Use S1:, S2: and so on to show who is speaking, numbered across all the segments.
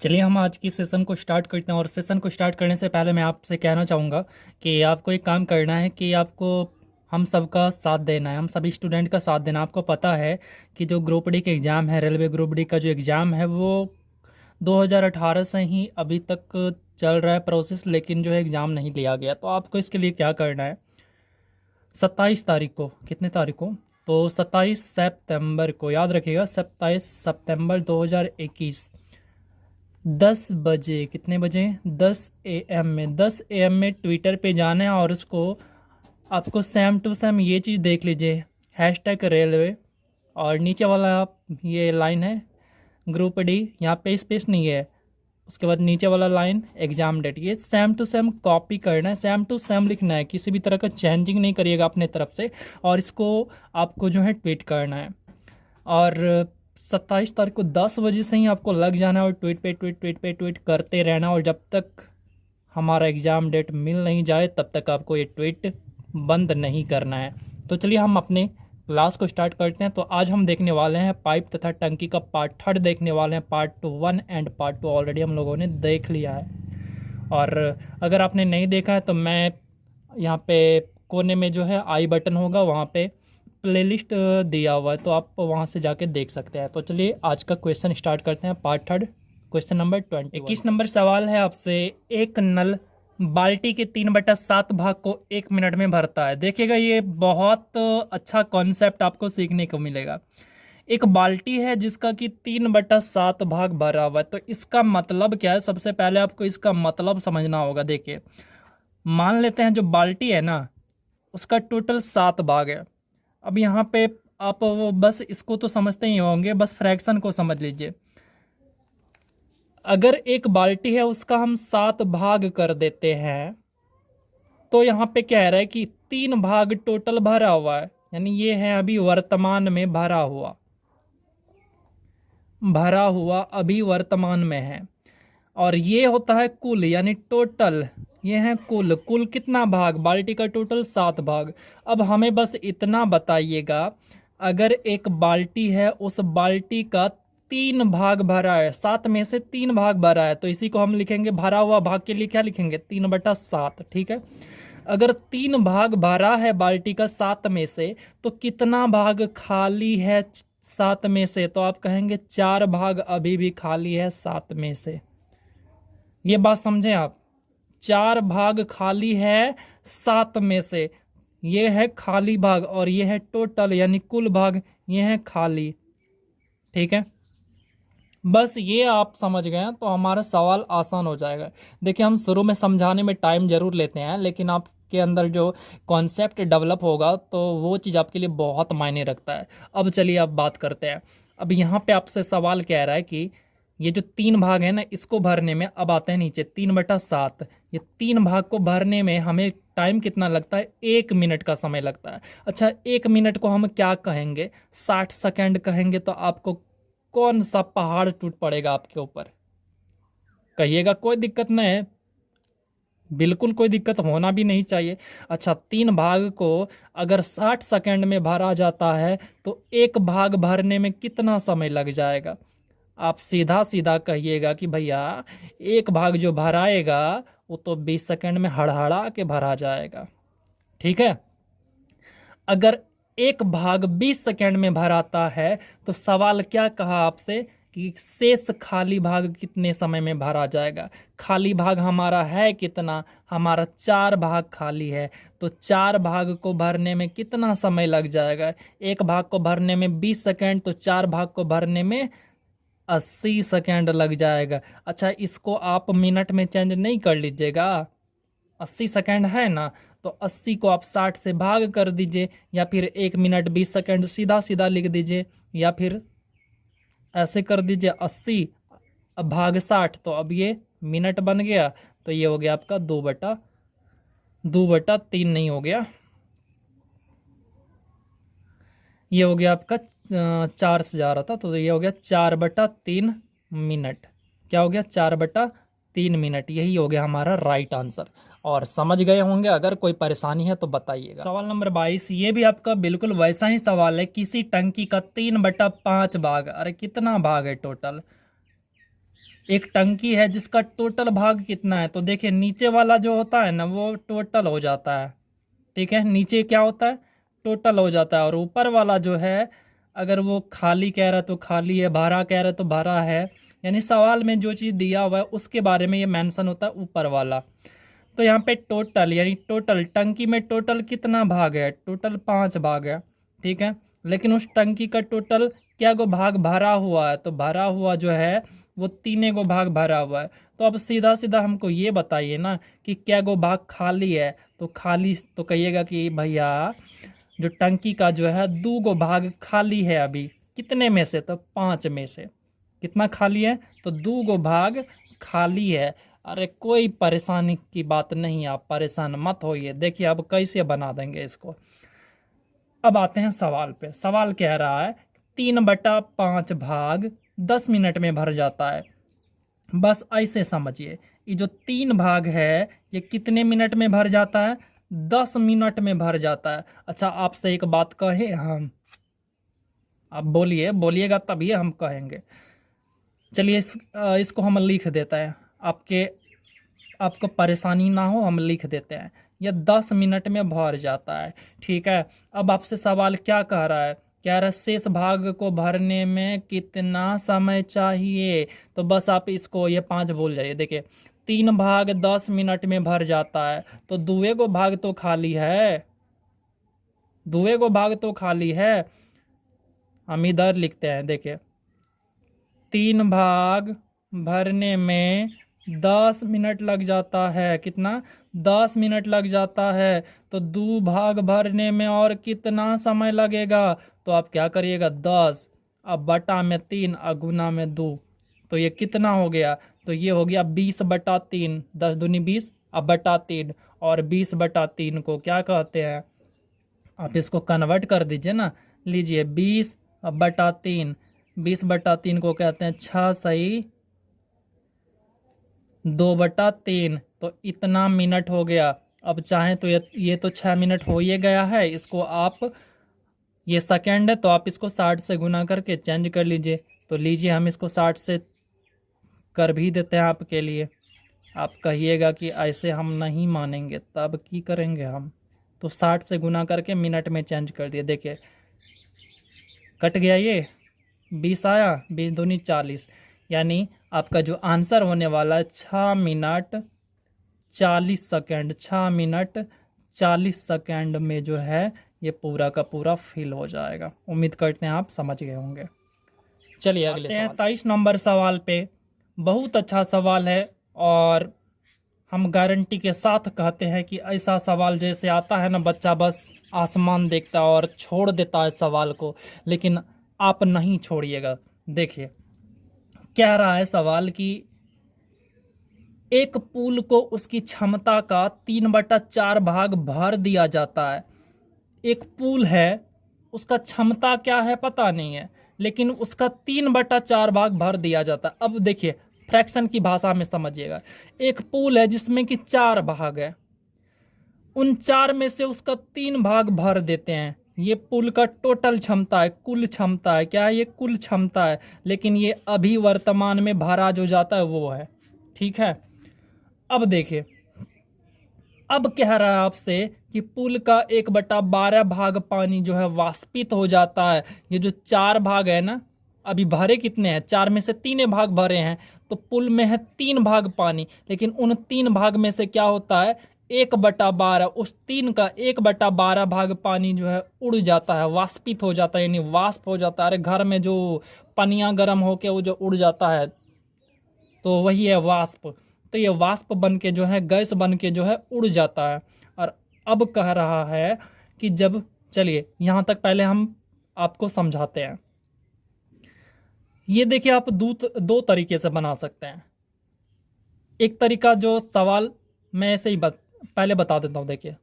S1: चलिए हम आज की सेशन को स्टार्ट करते हैं। और सेशन को स्टार्ट करने से पहले मैं आपसे कहना चाहूँगा कि आपको एक काम करना है कि आपको हम सबका साथ देना है, हम सभी स्टूडेंट का साथ देना है। आपको पता है कि जो ग्रुप डी के एग्ज़ाम है, रेलवे ग्रुप डी का जो एग्ज़ाम है वो 2018 से ही अभी तक चल रहा है प्रोसेस, लेकिन जो है एग्ज़ाम नहीं लिया गया। तो आपको इसके लिए क्या करना है, 27 तारीख को, कितने तारीख को, तो 27 सितंबर को, याद रखिएगा 27 सितंबर 2021, 10 बजे, कितने बजे, 10 AM में, 10 AM में ट्विटर पे जाना है और उसको आपको सेम टू सेम ये चीज़ देख लीजिए, हैशटैग रेलवे, और नीचे वाला आप ये लाइन है ग्रुप डी, यहाँ पे स्पेस नहीं है, उसके बाद नीचे वाला लाइन एग्ज़ाम डेट, ये सेम टू सेम कॉपी करना है, सेम टू सेम लिखना है, किसी भी तरह का चेंजिंग नहीं करिएगा अपने तरफ से। और इसको आपको जो है ट्वीट करना है। और 27 तारीख को 10 बजे से ही आपको लग जाना है और ट्वीट करते रहना। और जब तक हमारा एग्ज़ाम डेट मिल नहीं जाए तब तक आपको ये ट्वीट बंद नहीं करना है। तो चलिए हम अपने क्लास को स्टार्ट करते हैं। तो आज हम देखने वाले हैं पाइप तथा टंकी का पार्ट 3 देखने वाले हैं। पार्ट 1 एंड पार्ट 2 ऑलरेडी हम लोगों ने देख लिया है। और अगर आपने नहीं देखा है तो मैं यहाँ पे कोने में जो है आई बटन होगा, वहाँ पे प्लेलिस्ट दिया हुआ है, तो आप वहाँ से जाके देख सकते हैं। तो चलिए आज का क्वेश्चन स्टार्ट करते हैं, पार्ट 3, क्वेश्चन नंबर 21 नंबर सवाल है आपसे। एक नल बाल्टी के 3/7 भाग को 1 मिनट में भरता है। देखिएगा ये बहुत अच्छा कॉन्सेप्ट आपको सीखने को मिलेगा। एक बाल्टी है जिसका कि 3/7 भाग भरा हुआ है, तो इसका मतलब क्या है, सबसे पहले आपको इसका मतलब समझना होगा। देखिए, मान लेते हैं जो बाल्टी है ना, उसका टोटल 7 भाग है। अब यहाँ पे आप वो बस इसको तो समझते ही होंगे, बस फ्रैक्शन को समझ लीजिए। अगर एक बाल्टी है उसका हम 7 भाग कर देते हैं, तो यहाँ पे कह रहा है कि 3 भाग टोटल भरा हुआ है, यानी ये है अभी वर्तमान में भरा हुआ अभी वर्तमान में है। और ये होता है कुल, यानी टोटल, ये है कुल कितना भाग, बाल्टी का टोटल 7 भाग। अब हमें बस इतना बताइएगा, अगर एक बाल्टी है उस बाल्टी का 3 भाग भरा है, 7 में से 3 भाग भरा है, तो इसी को हम लिखेंगे, भरा हुआ भाग के लिए क्या लिखेंगे, 3/7, ठीक है। अगर 3 भाग भरा है बाल्टी का 7 में से, तो कितना भाग खाली है 7 में से, तो आप कहेंगे 4 भाग अभी भी खाली है 7 में से। ये बात समझें आप, 4 भाग खाली है 7 में से, ये है खाली भाग, और ये है टोटल यानी कुल भाग, ये है खाली, ठीक है। बस ये आप समझ गए तो हमारा सवाल आसान हो जाएगा। देखिए, हम शुरू में समझाने में टाइम जरूर लेते हैं, लेकिन आपके अंदर जो कॉन्सेप्ट डेवलप होगा तो वो चीज़ आपके लिए बहुत मायने रखता है। अब चलिए अब बात करते हैं। अब यहाँ पे आपसे सवाल कह रहा है कि ये जो 3 भाग है ना, इसको भरने में, अब आते हैं नीचे 3/7, ये 3 भाग को भरने में हमें टाइम कितना लगता है, 1 मिनट का समय लगता है। अच्छा, 1 मिनट को हम क्या कहेंगे, 60 सेकेंड कहेंगे, तो आपको कौन सा पहाड़ टूट पड़ेगा आपके ऊपर, कहिएगा। कोई दिक्कत नहीं है, बिल्कुल कोई दिक्कत होना भी नहीं चाहिए। अच्छा, 3 भाग को अगर 60 सेकेंड में भरा जाता है तो 1 भाग भरने में कितना समय लग जाएगा। आप सीधा सीधा कहिएगा कि भैया 1 भाग जो भराएगा वो तो 20 सेकेंड में हड़हड़ा के भरा जाएगा, ठीक है। अगर 1 भाग 20 सेकेंड में भराता है तो सवाल क्या कहा आपसे कि शेष खाली भाग कितने समय में भरा जाएगा। खाली भाग हमारा है कितना, हमारा 4 भाग खाली है, तो 4 भाग को भरने में कितना समय लग जाएगा। 1 भाग को भरने में 20 सेकेंड, तो 4 भाग को भरने में 80 सेकेंड लग जाएगा। अच्छा, इसको आप मिनट में चेंज नहीं कर लीजिएगा, 80 सेकेंड है ना, तो 80 को आप 60 से भाग कर दीजिए, या फिर 1 मिनट 20 सेकेंड सीधा सीधा लिख दीजिए, या फिर ऐसे कर दीजिए 80 भाग 60, तो अब ये मिनट बन गया। तो ये हो गया आपका 2/3 नहीं हो गया, ये हो गया आपका 4 से जा रहा था, तो ये हो गया 4/3 मिनट। क्या हो गया, 4/3 मिनट, यही हो गया हमारा राइट आंसर। और समझ गए होंगे, अगर कोई परेशानी है तो बताइएगा। सवाल नंबर 22, ये भी आपका बिल्कुल वैसा ही सवाल है। किसी टंकी का 3/5 भाग, अरे कितना भाग है टोटल, एक टंकी है जिसका टोटल भाग कितना है, तो देखिए नीचे वाला जो होता है ना वो टोटल हो जाता है, ठीक है, नीचे क्या होता है, टोटल हो जाता है, और ऊपर वाला जो है अगर वो खाली कह रहा है तो खाली है, भरा कह रहा है तो भरा है, यानी सवाल में जो चीज़ दिया हुआ है उसके बारे में ये मेंशन होता है ऊपर वाला। तो यहाँ पे टोटल यानी टोटल टंकी में टोटल कितना भाग है, टोटल 5 भाग है, ठीक है, लेकिन उस टंकी का टोटल क्या गो भाग भरा हुआ है, तो भरा हुआ जो है वो 3 गो भाग भरा हुआ है। तो अब सीधा सीधा हमको ये बताइए ना कि क्या गो भाग खाली है, तो खाली तो कहिएगा कि भैया जो टंकी का जो है 2 गो भाग खाली है अभी, कितने में से, तो 5 में से कितना खाली है, तो 2 गो भाग खाली है। अरे कोई परेशानी की बात नहीं, आप परेशान मत होइए। देखिए अब कैसे बना देंगे इसको। अब आते हैं सवाल पे। सवाल कह रहा है 3/5 भाग 10 मिनट में भर जाता है। बस ऐसे समझिए, ये जो 3 भाग है ये कितने मिनट में भर जाता है, 10 मिनट में भर जाता है। अच्छा आपसे एक बात कहे हम, आप बोलिएगा तभी हम कहेंगे। चलिए इसको हम लिख देते हैं, आपको परेशानी ना हो, हम लिख देते हैं। यह 10 मिनट में भर जाता है, ठीक है। अब आपसे सवाल क्या कह रहा है, कह रहा है शेष भाग को भरने में कितना समय चाहिए। तो बस आप इसको ये 5 बोल जाइए। देखिए 3 भाग 10 मिनट में भर जाता है, तो 2 गो भाग तो खाली है, 2 गो भाग तो खाली है। हम इधर लिखते हैं, देखिए 3 भाग भरने में 10 मिनट लग जाता है, कितना, 10 मिनट लग जाता है। तो 2 भाग भरने में और कितना समय लगेगा, तो आप क्या करिएगा, 10 अब बटा में 3 और गुना में 2, तो ये कितना हो गया, तो ये हो गया 20/3, 10 दूनी 20 अब बटा 3, और 20/3 को क्या कहते हैं, आप इसको कन्वर्ट कर दीजिए ना, लीजिए 20/3, 20/3 को कहते हैं 6 सही 2/3, तो इतना मिनट हो गया। अब चाहें तो ये तो 6 मिनट हो ही गया है, इसको आप, ये सेकेंड है तो आप इसको 60 से गुना करके चेंज कर लीजिए। तो लीजिए हम इसको 60 से कर भी देते हैं आपके लिए। आप कहिएगा कि ऐसे हम नहीं मानेंगे, तब की करेंगे हम, तो 60 से गुना करके मिनट में चेंज कर दिए। देखिए कट गया, ये 20 आया, 20 दूनी 40, यानी आपका जो आंसर होने वाला है 6 मिनट 40 सेकेंड, 6 मिनट 40 सेकेंड में जो है ये पूरा का पूरा फिल हो जाएगा। उम्मीद करते हैं आप समझ गए होंगे। चलिए अगले सवाल 23 नंबर सवाल पे। बहुत अच्छा सवाल है और हम गारंटी के साथ कहते हैं कि ऐसा सवाल जैसे आता है ना, बच्चा बस आसमान देखता है और छोड़ देता है सवाल को, लेकिन आप नहीं छोड़िएगा। देखिए कह रहा है सवाल कि एक पुल को उसकी क्षमता का 3/4 भाग भर दिया जाता है। एक पुल है, उसका क्षमता क्या है पता नहीं है, लेकिन उसका 3/4 भाग भर दिया जाता है। अब देखिए फ्रैक्शन की भाषा में समझिएगा, एक पुल है जिसमें कि 4 भाग है, उन 4 में से उसका 3 भाग भर देते हैं। ये पुल का टोटल क्षमता है, कुल क्षमता है, क्या है ये, कुल क्षमता है, लेकिन ये अभी वर्तमान में भरा जो जाता है वो है, ठीक है। अब देखिए, अब कह रहा है आपसे कि पुल का 1/12 भाग पानी जो है वाष्पित हो जाता है। ये जो 4 भाग है ना, अभी भरे कितने हैं, 4 में से 3 भाग भरे हैं, तो पुल में है 3 भाग पानी, लेकिन उन 3 भाग में से क्या होता है, 1/12, उस 3 का 1/12 भाग पानी जो है उड़ जाता है, वाष्पित हो जाता है, यानी वाष्प हो जाता है। अरे घर में जो पनिया गर्म होके वो जो उड़ जाता है, तो वही है वाष्प। तो ये वाष्प बन के जो है, गैस बन के जो है उड़ जाता है। और अब कह रहा है कि जब, चलिए यहाँ तक पहले हम आपको समझाते हैं। ये देखिए आप 2 तरीके से बना सकते हैं। एक तरीका जो सवाल मैं ऐसे ही पहले बता देता हूँ। देखिए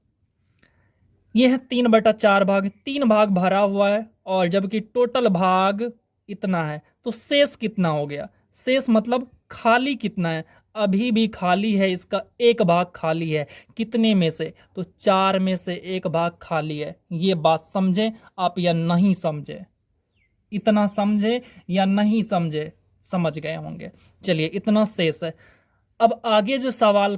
S1: ये है 3/4 भाग, 3 भाग भरा हुआ है, और जबकि टोटल भाग इतना है, तो शेष कितना हो गया, शेष मतलब खाली कितना है, अभी भी खाली है, इसका 1 भाग खाली है, कितने में से, तो 4 में से 1 भाग खाली है। ये बात समझे आप या नहीं समझे, इतना समझे या नहीं समझे, समझ गए होंगे। चलिए इतना शेष है। अब आगे जो सवाल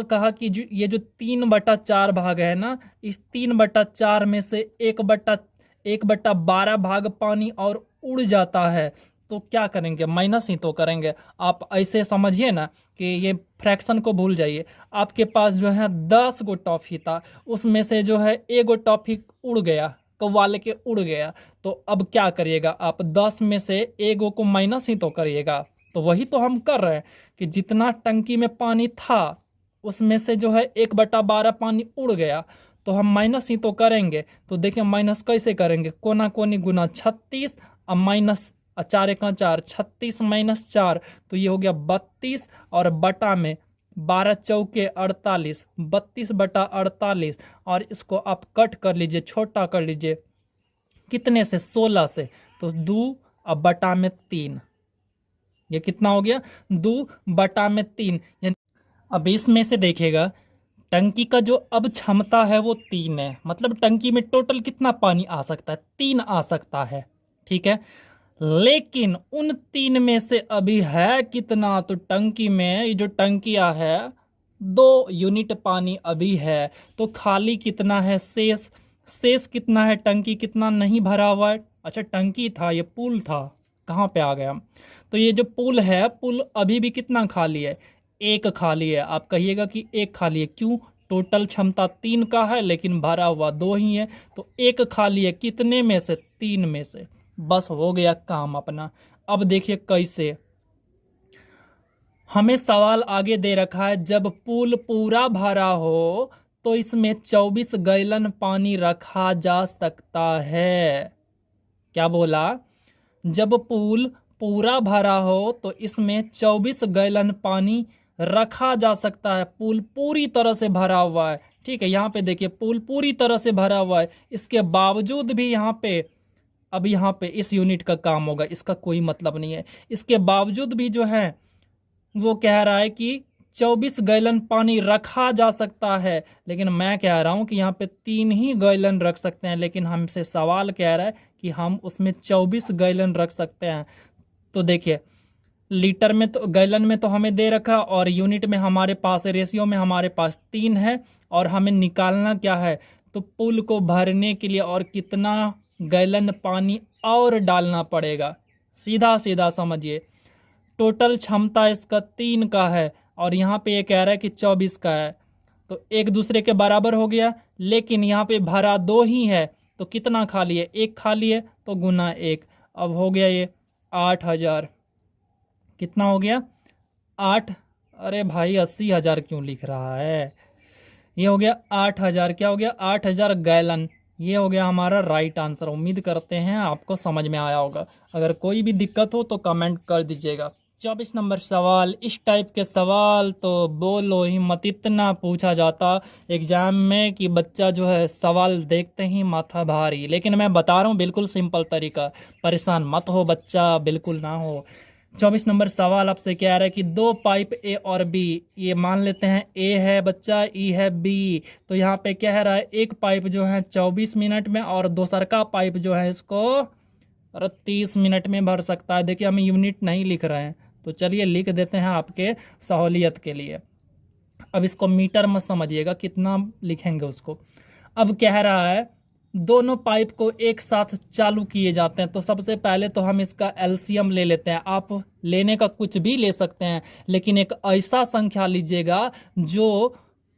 S1: कहा कि ये जो 3/4 भाग है ना, इस 3/4 में से 1/12 भाग पानी और उड़ जाता है, तो क्या करेंगे? माइनस ही तो करेंगे। आप ऐसे समझिए ना कि ये फ्रैक्शन को भूल जाइए। आपके पास जो है 10 गो टॉफी था, उसमें से जो है 1 गो टॉफी उड़ गया, कौवा लेके उड़ गया, तो अब क्या करिएगा आप? 10 में से 1 गो को माइनस ही तो करिएगा। तो वही तो हम कर रहे हैं कि जितना टंकी में पानी था उसमें से जो है 1/12 पानी उड़ गया, तो हम माइनस ही तो करेंगे। तो देखिए माइनस कैसे करेंगे, कोना कोनी गुना 36, अब माइनस 4 1 4, 36 माइनस 4, तो ये हो गया 32, और बटा में 12 चौके 48, 32/48, और इसको आप कट कर लीजिए, छोटा कर लीजिए, कितने से? 16 से, तो 2 अब बटा में 3, ये कितना हो गया? 2/3। अब इसमें से देखिएगा टंकी का जो अब क्षमता है वो 3 है, मतलब टंकी में टोटल कितना पानी आ सकता है? 3 आ सकता है, ठीक है। लेकिन उन 3 में से अभी है कितना? तो टंकी में ये जो टंकिया है 2 यूनिट पानी अभी है, तो खाली कितना है? शेष कितना है? टंकी कितना नहीं भरा हुआ है? अच्छा टंकी था, ये पुल था, कहाँ पे आ गया? तो ये जो पुल है, पुल अभी भी कितना खाली है? 1 खाली है। आप कहिएगा कि 1 खाली है, क्यों? टोटल क्षमता 3 का है लेकिन भरा हुआ 2 ही है, तो 1 खाली है। कितने में से? 3 में से। बस हो गया काम अपना। अब देखिए कैसे, हमें सवाल आगे दे रखा है, जब पूल पूरा भरा हो तो इसमें 24 गैलन पानी रखा जा सकता है। क्या बोला? जब पूल पूरा भरा हो तो इसमें 24 गैलन पानी रखा जा सकता है। पूल पूरी तरह से भरा हुआ है, ठीक है। यहाँ पे देखिए पूल पूरी तरह से भरा हुआ है, इसके बावजूद भी यहाँ पे, अब यहाँ पे इस यूनिट का काम होगा, इसका कोई मतलब नहीं है। इसके बावजूद भी जो है वो कह रहा है कि 24 गैलन पानी रखा जा सकता है, लेकिन मैं कह रहा हूं कि यहाँ पे 3 ही गैलन रख सकते हैं, लेकिन हमसे सवाल कह रहा है कि हम उसमें 24 गैलन रख सकते हैं। तो देखिए लीटर में तो, गैलन में तो हमें दे रखा, और यूनिट में हमारे पास, रेशियो में हमारे पास 3 है, और हमें निकालना क्या है? तो पुल को भरने के लिए और कितना गैलन पानी और डालना पड़ेगा। सीधा सीधा समझिए, टोटल क्षमता इसका 3 का है, और यहाँ पे ये कह रहा है कि 24 का है, तो एक दूसरे के बराबर हो गया। लेकिन यहाँ पे भरा 2 ही है, तो कितना खाली है? 1 खाली है, तो गुना 1, अब हो गया ये 8000। कितना हो गया? 8, अरे भाई 80,000 क्यों लिख रहा है? ये हो गया 8000। क्या हो गया? 8000 गैलन। ये हो गया हमारा राइट आंसर। उम्मीद करते हैं आपको समझ में आया होगा। अगर कोई भी दिक्कत हो तो कमेंट कर दीजिएगा। 24 नंबर सवाल, इस टाइप के सवाल तो बोलो ही मत, इतना पूछा जाता एग्जाम में कि बच्चा जो है सवाल देखते ही माथा भारी। लेकिन मैं बता रहा हूँ बिल्कुल सिंपल तरीका, परेशान मत हो बच्चा, बिल्कुल ना हो। 24 नंबर सवाल आपसे क्या रहा है कि 2 पाइप ए और बी, ये मान लेते हैं ए है बच्चा, ई है बी, तो यहाँ पे क्या है रहा है, एक पाइप जो है 24 मिनट में, और दूसर का पाइप जो है इसको 30 मिनट में भर सकता है। देखिए हम यूनिट नहीं लिख रहे हैं, तो चलिए लिख देते हैं आपके सहूलियत के लिए। अब इसको मीटर मत समझिएगा, कितना लिखेंगे उसको। अब कह रहा है दोनों पाइप को एक साथ चालू किए जाते हैं, तो सबसे पहले तो हम इसका एलसीएम ले लेते हैं। आप लेने का कुछ भी ले सकते हैं, लेकिन एक ऐसा संख्या लीजिएगा जो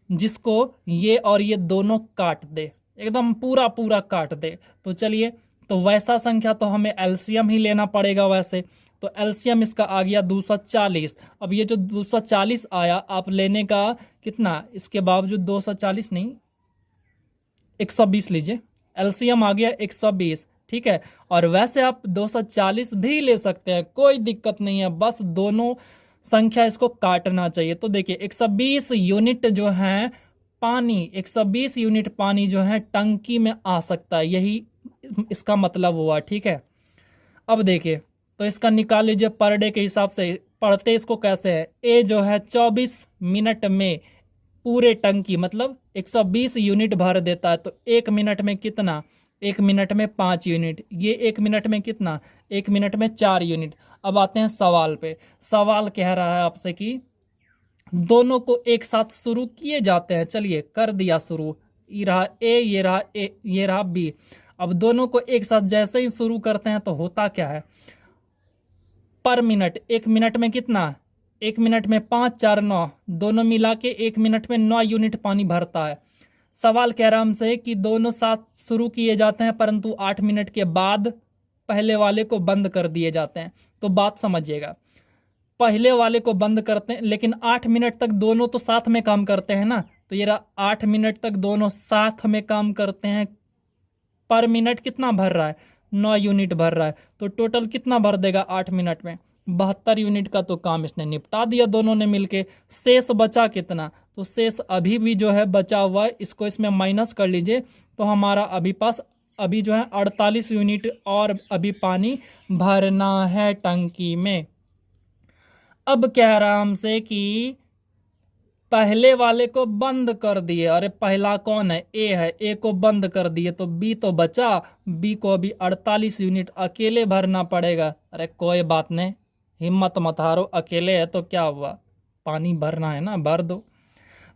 S1: जिसको ये और ये दोनों काट दे, एकदम पूरा पूरा काट दे। तो चलिए, तो वैसा संख्या तो हमें एलसीएम ही लेना पड़ेगा वैसे। तो एलसीएम इसका आ गया 240। अब ये जो 240 आया, आप लेने का कितना, इसके बावजूद 240 नहीं 120 लीजिए, एलसीएम आ गया 120, ठीक है। और वैसे आप 240 भी ले सकते हैं, कोई दिक्कत नहीं है, बस दोनों संख्या इसको काटना चाहिए। तो देखिए 120 यूनिट जो है पानी, 120 यूनिट पानी जो है टंकी में आ सकता है, यही इसका मतलब हुआ, ठीक है। अब देखिए, तो इसका निकाल लीजिए पर डे के हिसाब से। पढ़ते इसको कैसे है, ए जो है 24 मिनट में पूरे टंकी मतलब 120 यूनिट भर देता है, तो 1 मिनट में कितना, 1 मिनट में 5 यूनिट, ये 1 मिनट में कितना, 1 मिनट में 4 यूनिट। अब आते हैं सवाल पे। सवाल कह रहा है आपसे कि दोनों को एक साथ शुरू किए जाते हैं। चलिए कर दिया शुरू, ये रहा ए, ये रहा ए, ये रहा बी। अब दोनों को एक साथ जैसे ही शुरू करते हैं तो होता क्या है, पर मिनट, 1 मिनट में कितना, 1 मिनट में 5 4 9, दोनों मिला के 1 मिनट में 9 यूनिट पानी भरता है। सवाल कह रहा हमसे कि दोनों साथ शुरू किए जाते हैं परंतु 8 मिनट के बाद पहले वाले को बंद कर दिए जाते हैं। तो बात समझिएगा, पहले वाले को बंद करते हैं लेकिन 8 मिनट तक दोनों तो साथ में काम करते हैं ना। तो ये रहा 8 मिनट तक दोनों साथ में काम करते हैं। पर मिनट कितना भर रहा है, 9 यूनिट भर रहा है। तो टोटल कितना भर देगा 8 मिनट में, 72 यूनिट का तो काम इसने निपटा दिया दोनों ने मिलके। शेष बचा कितना, तो शेष अभी भी जो है बचा हुआ है, इसको इसमें माइनस कर लीजिए तो हमारा अभी जो है 48 यूनिट और अभी पानी भरना है टंकी में। अब कह रहा हमसे कि पहले वाले को बंद कर दिए। अरे पहला कौन है, ए है, ए को बंद कर दिए तो बी तो बचा, बी को अभी 48 यूनिट अकेले भरना पड़ेगा। अरे कोई बात नहीं, हिम्मत मत हारो, अकेले है तो क्या हुआ, पानी भरना है ना, भर दो।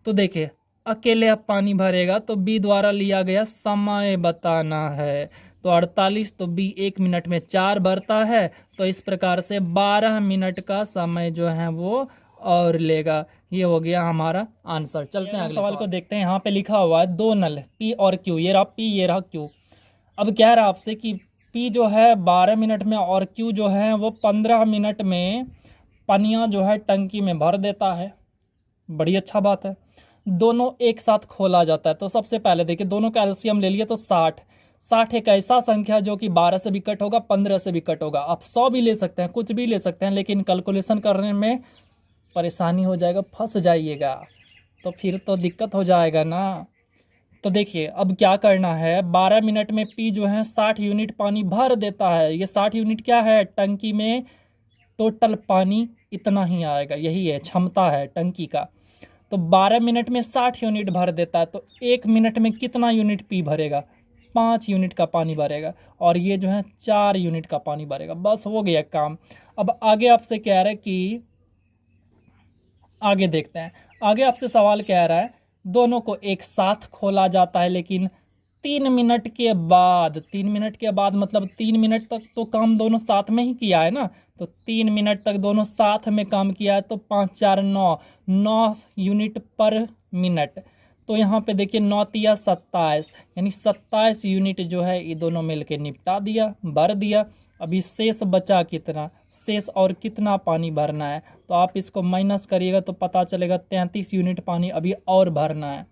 S1: तो देखिए अकेले अब पानी भरेगा तो बी द्वारा लिया गया समय बताना है। तो 48 तो बी 1 मिनट में 4 भरता है, तो इस प्रकार से 12 मिनट का समय जो है वो और लेगा। ये हो गया हमारा आंसर। चलते हैं अगले सवाल को देखते हैं। यहाँ पे लिखा हुआ है 2 नल पी और क्यू, ये रहा पी ये रहा क्यू। अब कह रहा आपसे कि पी जो है 12 मिनट में और क्यू जो है वो 15 मिनट में पनिया जो है टंकी में भर देता है। बड़ी अच्छा बात है। दोनों एक साथ खोला जाता है। तो सबसे पहले देखिए दोनों का एलसीएम ले लिए तो 60 एक ऐसा संख्या जो कि 12 से भी कट होगा, 15 से भी कट होगा। आप 100 भी ले सकते हैं, कुछ भी ले सकते हैं, लेकिन कैलकुलेशन करने में परेशानी हो जाएगा, फंस जाइएगा तो फिर तो दिक्कत हो जाएगा ना। तो देखिए अब क्या करना है, 12 मिनट में पी जो है 60 यूनिट पानी भर देता है। ये 60 यूनिट क्या है, टंकी में टोटल पानी इतना ही आएगा, यही है क्षमता है टंकी का। तो 12 मिनट में 60 यूनिट भर देता है, तो 1 मिनट में कितना यूनिट पी भरेगा, 5 यूनिट का पानी भरेगा, और ये जो है 4 यूनिट का पानी भरेगा। बस हो गया काम। अब आगे आपसे कह रहा है कि आगे देखते हैं। आगे आपसे सवाल कह रहा है दोनों को एक साथ खोला जाता है लेकिन 3 मिनट के बाद, 3 मिनट के बाद मतलब 3 मिनट तक तो काम दोनों साथ में ही किया है ना। तो 3 मिनट तक दोनों साथ में काम किया है, तो 5 4 9 यूनिट पर मिनट। तो यहाँ पे देखिए 9 तिया 27, यानी 27 यूनिट जो है ये दोनों मिलके निपटा दिया, भर दिया। अभी शेष बचा कितना, शेष और कितना पानी भरना है, तो आप इसको माइनस करिएगा तो पता चलेगा 33 यूनिट पानी अभी और भरना है।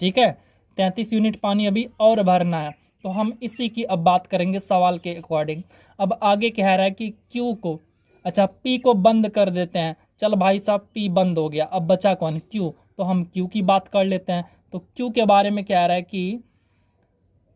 S1: ठीक है, 33 यूनिट पानी अभी और भरना है। तो हम इसी की अब बात करेंगे सवाल के अकॉर्डिंग। अब आगे कह रहा है कि क्यू को, अच्छा पी को बंद कर देते हैं। चल भाई साहब पी बंद हो गया, अब बचा कौन, क्यू। तो हम क्यू की बात कर लेते हैं। तो क्यू के बारे में कह रहा है कि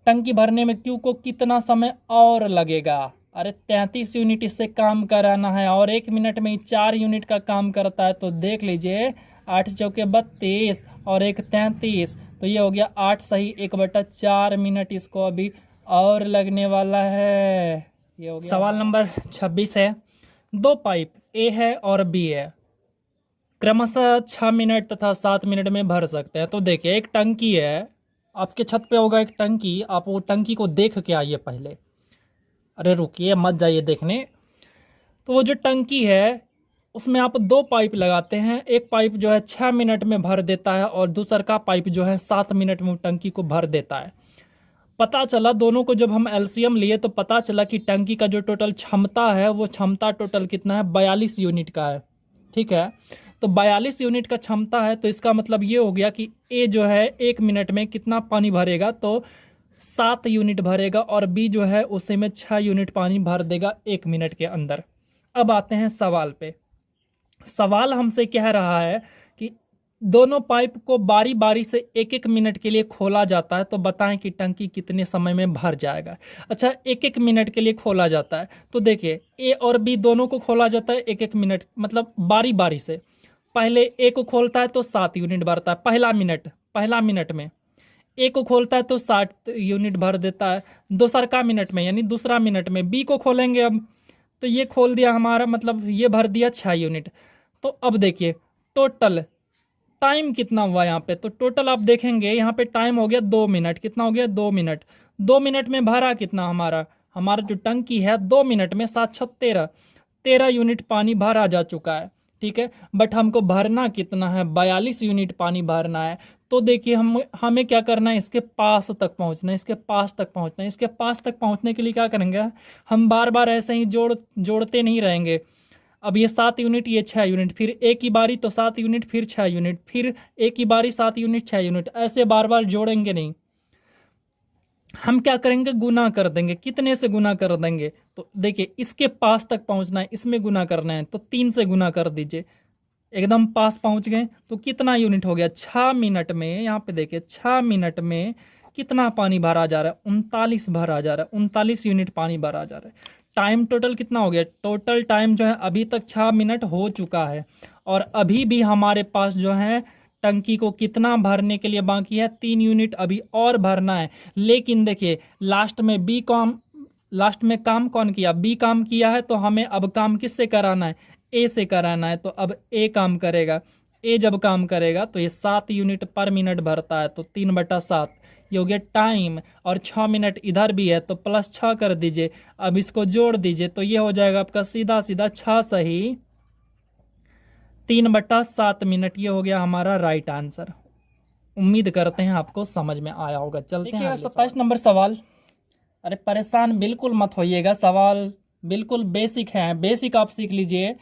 S1: टंकी भरने में क्यू को कितना समय और लगेगा। अरे 33 यूनिट इससे काम कराना है और 1 मिनट में ही 4 यूनिट का काम करता है। तो देख लीजिए 8 चौके 32 और 1 33, तो ये हो गया 8 सही 1/4 मिनट इसको अभी और लगने वाला है। ये हो गया। सवाल नंबर 26 है, 2 पाइप ए है और बी है, क्रमशः 6 मिनट तथा 7 मिनट में भर सकते हैं। तो देखिए एक टंकी है, आपके छत पे होगा एक टंकी, आप वो टंकी को देख के आइए पहले। अरे रुकिए मत जाइए देखने। तो वो जो टंकी है उसमें आप 2 पाइप लगाते हैं। एक पाइप जो है 6 मिनट में भर देता है और दूसर का पाइप जो है 7 मिनट में टंकी को भर देता है। पता चला दोनों को जब हम एलसीएम लिए तो पता चला कि टंकी का जो टोटल क्षमता है वो क्षमता टोटल कितना है, 42 यूनिट का है। ठीक है, तो 42 यूनिट का क्षमता है, तो इसका मतलब ये हो गया कि ए जो है 1 मिनट में कितना पानी भरेगा, तो 7 यूनिट भरेगा, और बी जो है उसी में 6 यूनिट पानी भर देगा 1 मिनट के अंदर। अब आते हैं सवाल पे। सवाल हमसे कह रहा है कि दोनों पाइप को बारी बारी से 1-1 मिनट के लिए खोला जाता है, तो बताएं कि टंकी कितने समय में भर जाएगा। अच्छा 1-1 मिनट के लिए खोला जाता है, तो देखिए ए और बी दोनों को खोला जाता है 1-1 मिनट, मतलब बारी बारी से। पहले ए को खोलता है तो 7 यूनिट भरता है पहला मिनट में। ए को खोलता है तो 60 यूनिट भर देता है दूसरका मिनट में, यानी दूसरा मिनट में। बी को खोलेंगे अब, तो ये खोल दिया हमारा, मतलब ये भर दिया 6 यूनिट। तो अब देखिए टोटल टाइम कितना हुआ यहाँ पे, तो टोटल आप देखेंगे यहाँ पे टाइम हो गया 2 मिनट। कितना हो गया? 2 मिनट। 2 मिनट में भरा कितना हमारा, हमारा जो टंकी है 2 मिनट में 7 6 13, 13 यूनिट पानी भरा जा चुका है। ठीक है, बट हमको भरना कितना है? 42 यूनिट पानी भरना है। तो देखिए हमें क्या करना है, इसके पास तक पहुंचना है, इसके पास तक पहुंचना है। इसके पास तक पहुंचने के लिए क्या करेंगे, हम बार बार ऐसे ही जोड़ते नहीं रहेंगे। अब ये 7 यूनिट, ये 6 यूनिट, फिर एक की बारी तो 7 यूनिट, फिर 6 यूनिट, फिर एक की बारी 7 यूनिट 6 यूनिट, ऐसे बार बार जोड़ेंगे नहीं। हम क्या करेंगे, गुना कर देंगे। कितने से गुना कर देंगे, तो देखिए इसके पास तक पहुंचना है, इसमें गुना करना है, तो 3 से गुना कर दीजिए। एकदम पास पहुंच गए तो कितना यूनिट हो गया? 6 मिनट में, यहाँ पे देखिए 6 मिनट में कितना पानी भरा जा रहा है? 39 भरा जा रहा है, 39 यूनिट पानी भरा जा रहा है। टाइम टोटल कितना हो गया? टोटल टाइम जो है अभी तक 6 मिनट हो चुका है, और अभी भी हमारे पास जो है टंकी को कितना भरने के लिए बाकी है? 3 यूनिट अभी और भरना है। लेकिन देखिए लास्ट में काम कौन किया? बी काम किया है, तो हमें अब काम किससे कराना है? ए से कराना है। तो अब ए काम करेगा। ए जब काम करेगा तो ये 7 यूनिट पर मिनट भरता है, तो 3/7 ये हो गया टाइम। और 6 मिनट इधर भी है तो +6 कर दीजिए। अब इसको जोड़ दीजिए तो ये हो जाएगा आपका सीधा सीधा 6 सही 3/7 मिनट। ये हो गया हमारा राइट आंसर। उम्मीद करते हैं आपको समझ में आया होगा। चलते हैं 27 नंबर सवाल। अरे परेशान बिल्कुल मत होइएगा, सवाल बिल्कुल बेसिक है, बेसिक आप सीख लीजिए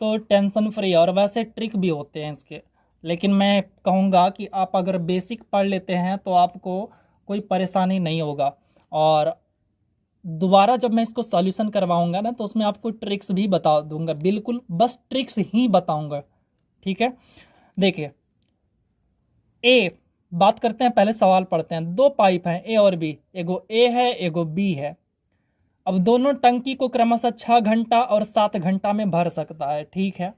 S1: तो टेंशन फ्री। और वैसे ट्रिक भी होते हैं इसके, लेकिन मैं कहूँगा कि आप अगर बेसिक पढ़ लेते हैं तो आपको कोई परेशानी नहीं होगा। और दोबारा जब मैं इसको सॉल्यूशन करवाऊंगा ना, तो उसमें आपको ट्रिक्स भी बता दूंगा, बिल्कुल बस ट्रिक्स ही बताऊंगा। ठीक है, देखिए ए बात करते हैं, पहले सवाल पढ़ते हैं। 2 पाइप हैं ए और बी, एगो ए है एगो बी है। अब दोनों टंकी को क्रमशः 6 घंटा और 7 घंटा में भर सकता है। ठीक है,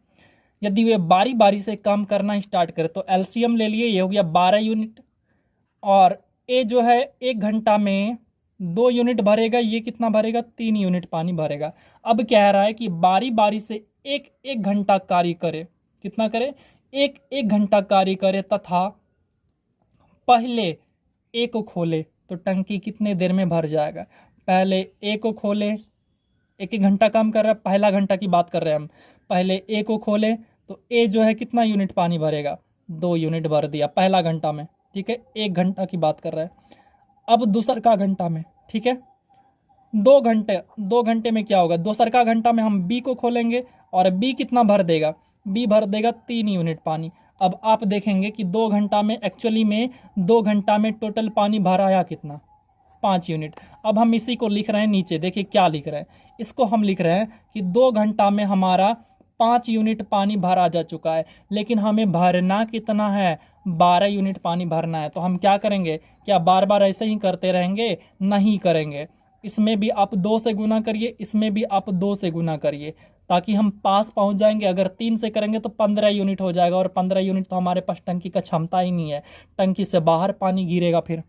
S1: यदि वे बारी बारी से काम करना स्टार्ट करे तो एलसीएम ले लिए, ये हो गया 12 यूनिट। और ए जो है 1 घंटा में 2 यूनिट भरेगा, ये कितना भरेगा? 3 यूनिट पानी भरेगा। अब कह रहा है कि बारी बारी से एक एक घंटा कार्य करे। कितना करे? एक एक घंटा कार्य करे, तथा पहले ए को खोले तो टंकी कितने देर में भर जाएगा? पहले ए को खोले, 1 घंटा काम कर रहा है, पहला घंटा की बात कर रहे हैं हम। पहले ए को खोले तो ए जो है कितना यूनिट पानी भरेगा? 2 यूनिट भर दिया पहला घंटा में। ठीक है, 1 घंटा की बात कर रहे हैं। अब दूसरका घंटा में, ठीक है, 2 घंटे में क्या होगा? दूसरका घंटा में हम बी को खोलेंगे और बी कितना भर देगा? बी भर देगा 3 यूनिट पानी। अब आप देखेंगे कि 2 घंटा में, एक्चुअली में 2 घंटा में टोटल पानी भराया कितना? 5 यूनिट। अब हम इसी को लिख रहे हैं नीचे, देखिए क्या लिख रहे हैं, इसको हम लिख रहे हैं कि 2 घंटा में हमारा 5 यूनिट पानी भरा जा चुका है, लेकिन हमें भरना कितना है? 12 यूनिट पानी भरना है। तो हम क्या करेंगे? क्या बार बार ऐसे ही करते रहेंगे? नहीं करेंगे। इसमें भी आप 2 से गुना करिए, इसमें भी आप 2 से गुना करिए, ताकि हम पास पहुंच जाएंगे। अगर 3 से करेंगे तो 15 यूनिट हो जाएगा, और 15 यूनिट तो हमारे पास टंकी का क्षमता ही नहीं है, टंकी से बाहर पानी गिरेगा फिर।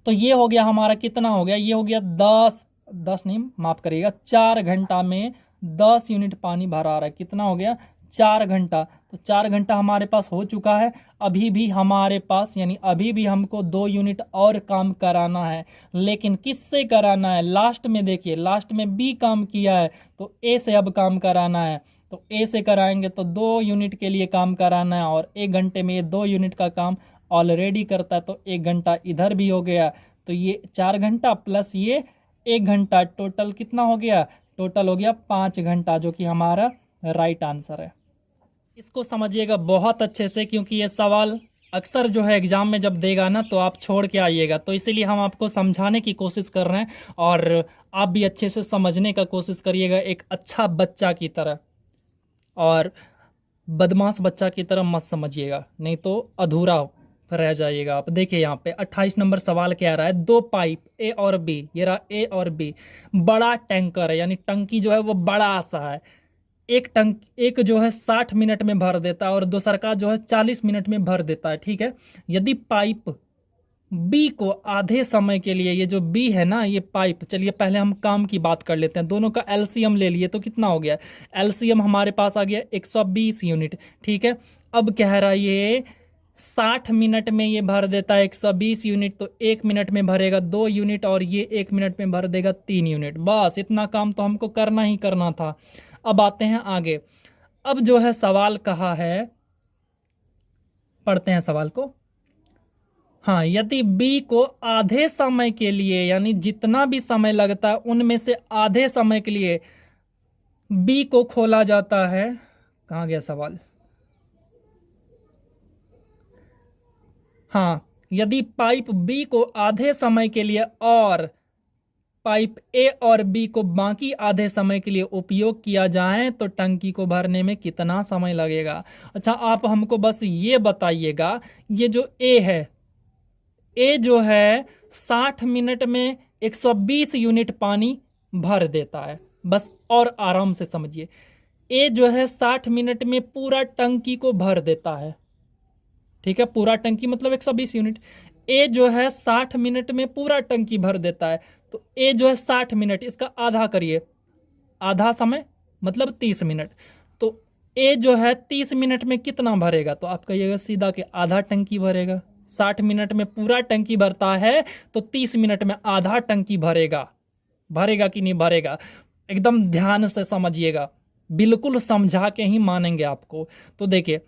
S1: तो ये हो गया हमारा, कितना हो गया? ये हो गया 10 नहीं, माफ करिएगा, 4 घंटा में 10 यूनिट पानी भरा रहा है। कितना हो गया? 4 घंटा। तो 4 घंटा हमारे पास हो चुका है। अभी भी हमारे पास, यानी अभी भी हमको 2 यूनिट और काम कराना है, लेकिन किससे कराना है? लास्ट में देखिए, लास्ट में बी काम किया है तो ए से अब काम कराना है। तो ए से कराएंगे तो 2 यूनिट के लिए काम कराना है, और 1 घंटे में ये 2 यूनिट का काम ऑलरेडी करता है, तो 1 घंटा इधर भी हो गया। तो ये 4 घंटा प्लस ये 1 घंटा, टोटल कितना हो गया? टोटल हो गया 5 घंटा, जो कि हमारा राइट आंसर है। इसको समझिएगा बहुत अच्छे से, क्योंकि ये सवाल अक्सर जो है एग्जाम में जब देगा ना तो आप छोड़ के आइएगा। तो इसीलिए हम आपको समझाने की कोशिश कर रहे हैं, और आप भी अच्छे से समझने का कोशिश करिएगा, एक अच्छा बच्चा की तरह, और बदमाश बच्चा की तरह मत समझिएगा, नहीं तो अधूरा रह जाइएगा आप। देखिए यहाँ पे 28 नंबर सवाल क्या रहा है? 2 पाइप ए और बी, ये रहा ए और बी, बड़ा टैंकर है, यानी टंकी जो है वो बड़ा सा है। एक जो है 60 मिनट में भर देता है, और दूसरा का जो है 40 मिनट में भर देता है। ठीक है, यदि पाइप बी को आधे समय के लिए, ये जो बी है ना ये पाइप, चलिए पहले हम काम की बात कर लेते हैं, दोनों का एलसीएम ले लिए तो कितना हो गया, एलसीएम हमारे पास आ गया 120 यूनिट। ठीक है, अब कह रहा है ये 60 मिनट में ये भर देता है 120 यूनिट, तो 1 मिनट में भरेगा 2 यूनिट और ये 1 मिनट में भर देगा 3 यूनिट। बस इतना काम तो हमको करना ही करना था। अब आते हैं आगे। अब जो है सवाल कहा है, पढ़ते हैं सवाल को। हाँ, यदि बी को आधे समय के लिए, यानी जितना भी समय लगता है उनमें से आधे समय के लिए बी को खोला जाता है, कहाँ गया सवाल, हाँ, यदि पाइप बी को आधे समय के लिए और पाइप ए और बी को बाकी आधे समय के लिए उपयोग किया जाए तो टंकी को भरने में कितना समय लगेगा। अच्छा, आप हमको बस ये बताइएगा, ये जो ए है, ए जो है 60 मिनट में 120 यूनिट पानी भर देता है, बस और आराम से समझिए। ए जो है 60 मिनट में पूरा टंकी को भर देता है। ठीक है, पूरा टंकी मतलब 120 यूनिट। ए जो है 60 मिनट में पूरा टंकी भर देता है, तो ए जो है 60 मिनट, इसका आधा करिए, आधा समय मतलब 30 मिनट, तो ए जो है 30 मिनट में कितना भरेगा, तो आप कहिएगा सीधा कि आधा टंकी भरेगा। 60 मिनट में पूरा टंकी भरता है तो 30 मिनट में आधा टंकी भरेगा। भरेगा कि नहीं भरेगा, एकदम ध्यान से समझिएगा, बिल्कुल समझा के ही मानेंगे आपको। तो देखिए,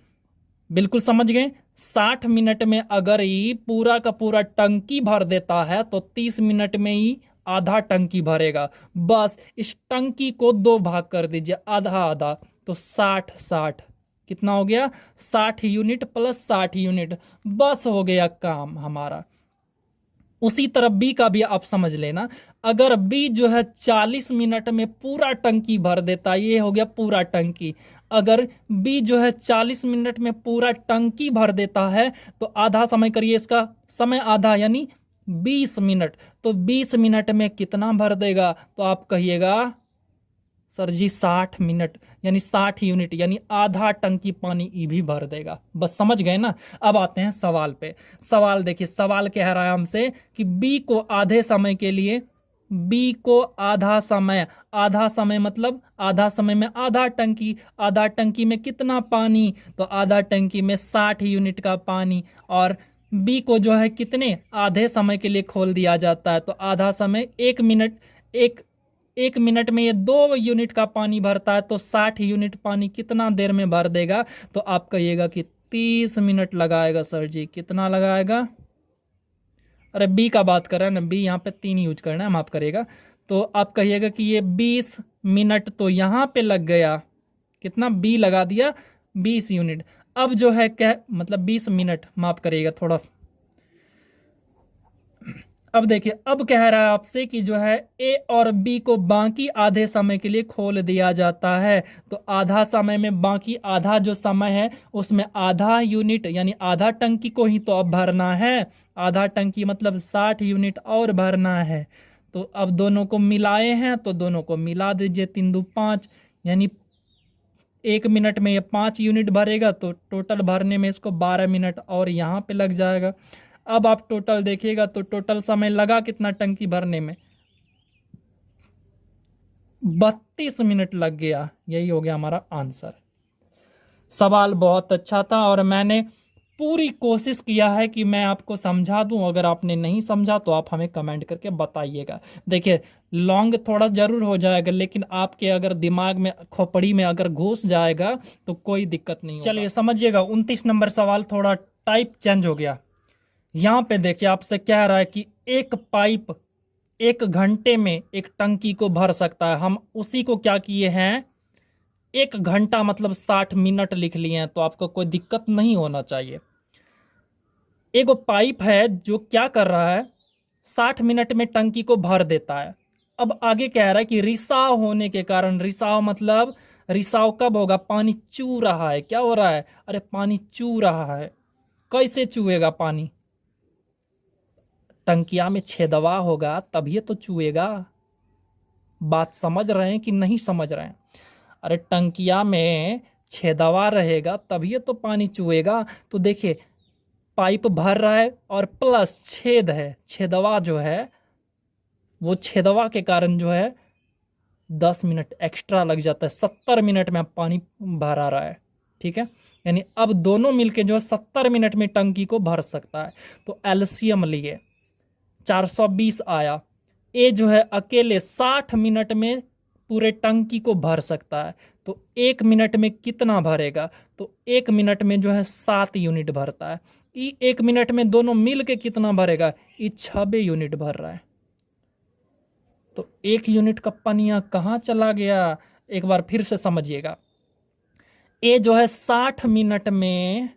S1: बिल्कुल समझ गए, 60 मिनट में अगर ये पूरा का पूरा टंकी भर देता है तो 30 मिनट में ही आधा टंकी भरेगा। बस इस टंकी को 2 भाग कर दीजिए, आधा आधा, तो 60 कितना हो गया, 60 यूनिट प्लस 60 यूनिट, बस हो गया काम हमारा। उसी तरह बी का भी आप समझ लेना, अगर बी जो है 40 मिनट में पूरा टंकी भर देता, ये हो गया पूरा टंकी। अगर बी जो है 40 मिनट में पूरा टंकी भर देता है तो आधा समय करिए, इसका समय आधा यानी 20 मिनट, तो 20 मिनट में कितना भर देगा, तो आप कहिएगा सर जी 60 मिनट यानी 60 यूनिट यानी आधा टंकी पानी ई भी भर देगा। बस समझ गए ना। अब आते हैं सवाल पे। सवाल देखिए, सवाल कह रहा है हमसे कि बी को आधे समय के लिए, बी को आधा समय मतलब आधा समय में आधा टंकी, आधा टंकी में कितना पानी, तो आधा टंकी में 60 यूनिट का पानी, और बी को जो है कितने आधे समय के लिए खोल दिया जाता है, तो आधा समय 1 मिनट, एक मिनट में ये 2 यूनिट का पानी भरता है, तो 60 यूनिट पानी कितना देर में भर देगा, तो आप कहिएगा कि 30 मिनट लगाएगा। सर जी कितना लगाएगा, अरे बी का बात कर रहे हैं ना, बी यहाँ पे 3 यूज करना है, माफ करिएगा, तो आप कहिएगा कि ये 20 मिनट तो यहाँ पे लग गया, कितना बी लगा दिया 20 यूनिट। अब जो है क्या मतलब 20 मिनट, माफ करिएगा थोड़ा। अब देखिए, अब कह रहा है आपसे कि जो है ए और बी को बाकी आधे समय के लिए खोल दिया जाता है, तो आधा समय में बाकी आधा जो समय है उसमें आधा यूनिट यानी आधा टंकी को ही तो अब भरना है, आधा टंकी मतलब 60 यूनिट और भरना है। तो अब दोनों को मिलाए हैं तो दोनों को मिला दीजिए, 3 दूनी 5 यानी 1 मिनट में ये 5 यूनिट भरेगा, तो टोटल भरने में इसको 12 मिनट और यहाँ पे लग जाएगा। अब आप टोटल देखिएगा तो टोटल समय लगा कितना टंकी भरने में, 32 मिनट लग गया। यही हो गया हमारा आंसर। सवाल बहुत अच्छा था और मैंने पूरी कोशिश किया है कि मैं आपको समझा दूं, अगर आपने नहीं समझा तो आप हमें कमेंट करके बताइएगा। देखिए, लॉन्ग थोड़ा जरूर हो जाएगा, लेकिन आपके अगर दिमाग में खोपड़ी में अगर घुस जाएगा तो कोई दिक्कत नहीं होगा। चलिए समझिएगा, 29 नंबर सवाल थोड़ा टाइप चेंज हो गया। यहाँ पे देखिए आपसे कह रहा है कि एक पाइप 1 घंटे में एक टंकी को भर सकता है। हम उसी को क्या किए हैं, 1 घंटा मतलब 60 मिनट लिख लिए हैं, तो आपको कोई दिक्कत नहीं होना चाहिए। एक पाइप है जो क्या कर रहा है, 60 मिनट में टंकी को भर देता है। अब आगे कह रहा है कि रिसाव होने के कारण, रिसाव मतलब रिसाव कब होगा, पानी चू रहा है, क्या हो रहा है, अरे पानी चू रहा है। कैसे चूएगा पानी, टंकिया में छेदवा होगा तभी तो चूएगा। बात समझ रहे हैं कि नहीं समझ रहे हैं, अरे टंकिया में छेदवा रहेगा तभी तो पानी चूएगा। तो देखिए पाइप भर रहा है और प्लस छेद है, छेदवा जो है वो छेदवा के कारण जो है 10 मिनट एक्स्ट्रा लग जाता है, 70 मिनट में पानी भर आ रहा है। ठीक है, यानी अब दोनों मिलके जो है 70 मिनट में टंकी को भर सकता है। तो एलसीएम लिए 420 आया। ए जो है अकेले 60 मिनट में पूरे टंकी को भर सकता है, तो 1 मिनट में कितना भरेगा? तो 1 मिनट में जो है 7 यूनिट भरता है। ई 1 मिनट में दोनों मिल के कितना भरेगा? ये 6 यूनिट भर रहा है। तो 1 यूनिट का पनिया कहाँ चला गया? एक बार फिर से समझिएगा। ए जो है 60 मिनट में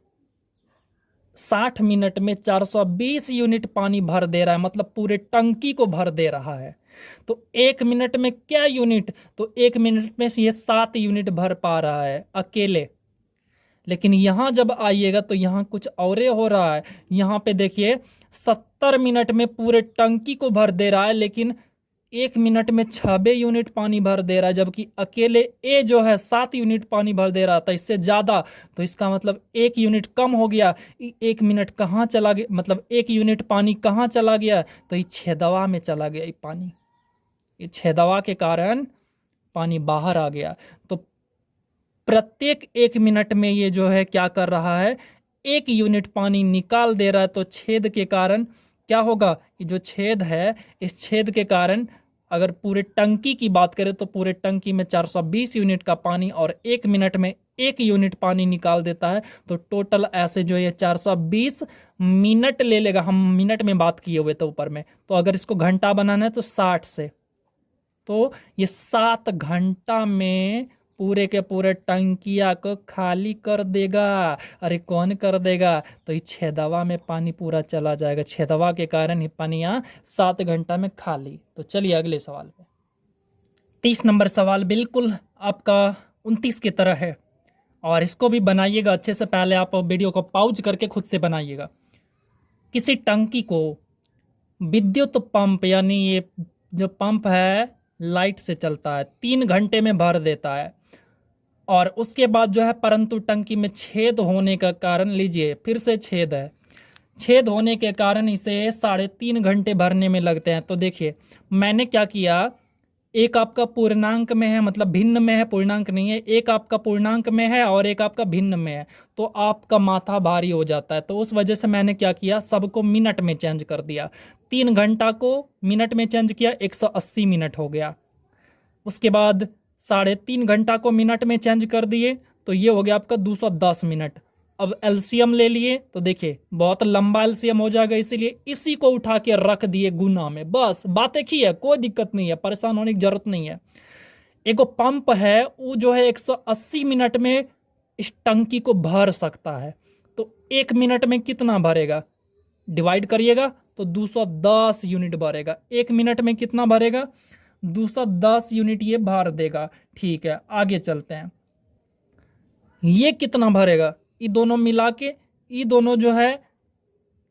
S1: 420 यूनिट पानी भर दे रहा है, मतलब पूरे टंकी को भर दे रहा है। तो 1 मिनट में क्या यूनिट? तो 1 मिनट में ये 7 यूनिट भर पा रहा है अकेले। लेकिन यहां जब आइएगा तो यहां कुछ और हो रहा है। यहां पे देखिए 70 मिनट में पूरे टंकी को भर दे रहा है, लेकिन 1 मिनट में 6 यूनिट पानी भर दे रहा है, जबकि अकेले ए जो है 7 यूनिट पानी भर दे रहा था, इससे ज़्यादा। तो इसका मतलब 1 यूनिट कम हो गया। 1 मिनट कहाँ चला गया, मतलब 1 यूनिट पानी कहाँ चला गया? तो ये छेदवा में चला गया। ये पानी, ये छेदवा के कारण पानी बाहर आ गया। तो प्रत्येक 1 मिनट में ये जो है क्या कर रहा है? 1 यूनिट पानी निकाल दे रहा है। तो छेद के कारण क्या होगा? ये जो छेद है, इस छेद के कारण अगर पूरे टंकी की बात करें तो पूरे टंकी में 420 यूनिट का पानी और 1 मिनट में 1 यूनिट पानी निकाल देता है। तो टोटल ऐसे जो ये 420 मिनट ले लेगा। हम मिनट में बात किए हुए थे ऊपर में, तो अगर इसको घंटा बनाना है तो 60 से, तो ये 7 घंटा में पूरे के पूरे टंकिया को खाली कर देगा। अरे कौन कर देगा? तो ये छेदवा में पानी पूरा चला जाएगा। छेदवा के कारण ही पानिया 7 घंटा में खाली। तो चलिए अगले सवाल पे। 30 नंबर सवाल बिल्कुल आपका 29 की तरह है, और इसको भी बनाइएगा अच्छे से। पहले आप वीडियो को पॉज करके खुद से बनाइएगा। किसी टंकी को विद्युत पंप, यानी ये जो पंप है लाइट से चलता है, 3 घंटे में भर देता है। और उसके बाद जो है परंतु टंकी में छेद होने का कारण, लीजिए फिर से छेद है, छेद होने के कारण इसे 3.5 घंटे भरने में लगते हैं। तो देखिए मैंने क्या किया, एक आपका पूर्णांक में है, मतलब भिन्न में है, पूर्णांक नहीं है। एक आपका पूर्णांक में है और एक आपका भिन्न में है, तो आपका माथा भारी हो जाता है। तो उस वजह से मैंने क्या किया, सबको मिनट में चेंज कर दिया। 3 घंटा को मिनट में चेंज किया, 180 मिनट हो गया। उसके बाद 3.5 घंटा को मिनट में चेंज कर दिए, तो ये हो गया आपका 210 मिनट। अब एलसीएम ले लिए, तो देखिए बहुत लंबा एलसीएम हो जाएगा, इसीलिए इसी को उठा के रख दिए गुना में। बस बात एक ही है, कोई दिक्कत नहीं है, परेशान होने की जरूरत नहीं है। एगो पंप है, वो जो है 180 मिनट में इस टंकी को भर सकता है। तो 1 मिनट में कितना भरेगा? डिवाइड करिएगा तो 210 यूनिट भरेगा। 1 मिनट में कितना भरेगा? 210 यूनिट ये भर देगा। ठीक है, आगे चलते हैं। ये कितना भरेगा? ये दोनों मिला के, ये दोनों जो है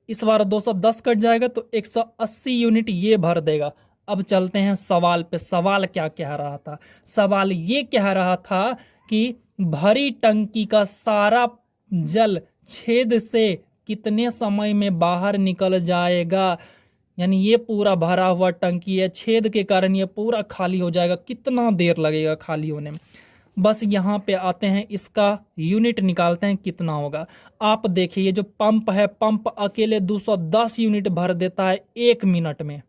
S1: इस बार 210 कट जाएगा, तो 180 यूनिट ये भर देगा। अब चलते हैं सवाल पे। सवाल क्या कह रहा था? सवाल ये कह रहा था कि भरी टंकी का सारा जल छेद से कितने समय में बाहर निकल जाएगा। यानी ये पूरा भरा हुआ टंकी है, छेद के कारण ये पूरा खाली हो जाएगा, कितना देर लगेगा खाली होने में। बस यहाँ पे आते हैं, इसका यूनिट निकालते हैं कितना होगा। आप देखिए ये जो पंप है, पंप अकेले 210 यूनिट भर देता है 1 मिनट में।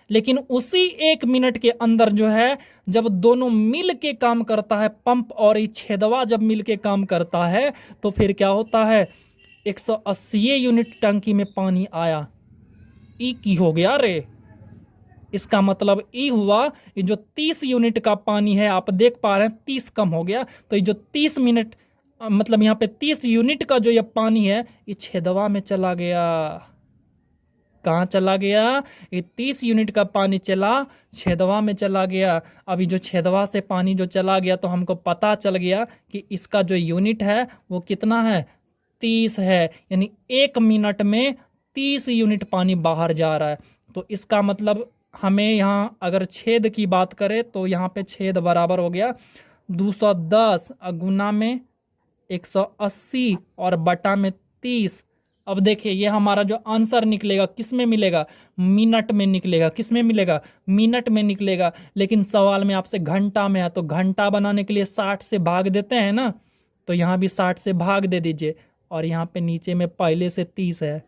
S1: लेकिन उसी 1 मिनट के अंदर जो है, जब दोनों मिल के काम करता है, पंप और ये छेदवा जब मिल के काम करता है, तो फिर क्या होता है, 180 यूनिट टंकी में पानी आया। ई की हो गया रे, इसका मतलब ई हुआ, ये जो 30 यूनिट का पानी है आप देख पा रहे हैं 30 कम हो गया। तो ये जो 30 मिनट, मतलब यहाँ पे 30 यूनिट का जो ये पानी है, ये छेदवा में चला गया। कहाँ चला गया? ये 30 यूनिट का पानी चला छेदवा में चला गया। अभी जो छेदवा से पानी जो चला गया, तो हमको पता चल गया कि इसका जो यूनिट है वो कितना है, 30 है। यानी 1 मिनट में 30 यूनिट पानी बाहर जा रहा है। तो इसका मतलब हमें यहाँ अगर छेद की बात करें, तो यहाँ पे छेद बराबर हो गया 210 गुना में 180 और बटा में 30। अब देखिए ये हमारा जो आंसर निकलेगा किस में मिलेगा, मिनट में निकलेगा। किस में मिलेगा, मिनट में निकलेगा। लेकिन सवाल में आपसे घंटा में है, तो घंटा बनाने के लिए 60 से भाग देते हैं ना, तो यहाँ भी 60 से भाग दे दीजिए। और यहाँ पे नीचे में पहले से 30 है,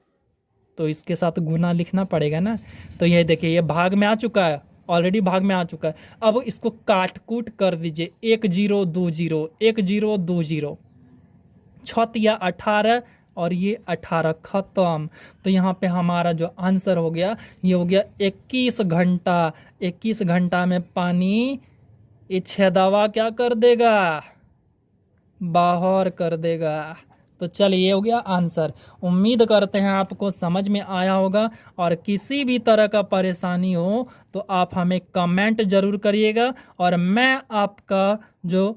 S1: तो इसके साथ गुना लिखना पड़ेगा ना। तो ये देखिए ये भाग में आ चुका है, ऑलरेडी भाग में आ चुका है। अब इसको काट कूट कर दीजिए, 1 0 2 0 1 0 2 0, 6 या 18 और ये 18 खत्म। तो यहाँ पे हमारा जो आंसर हो गया ये हो गया 21 घंटा। 21 घंटा में पानी ये छेदवा क्या कर देगा, बाहर कर देगा। तो चलिए ये हो गया आंसर। उम्मीद करते हैं आपको समझ में आया होगा, और किसी भी तरह का परेशानी हो तो आप हमें कमेंट जरूर करिएगा, और मैं आपका जो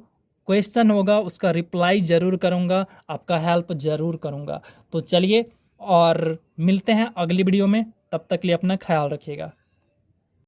S1: क्वेश्चन होगा उसका रिप्लाई जरूर करूंगा, आपका हेल्प जरूर करूंगा। तो चलिए और मिलते हैं अगली वीडियो में, तब तक के लिए अपना ख्याल रखिएगा।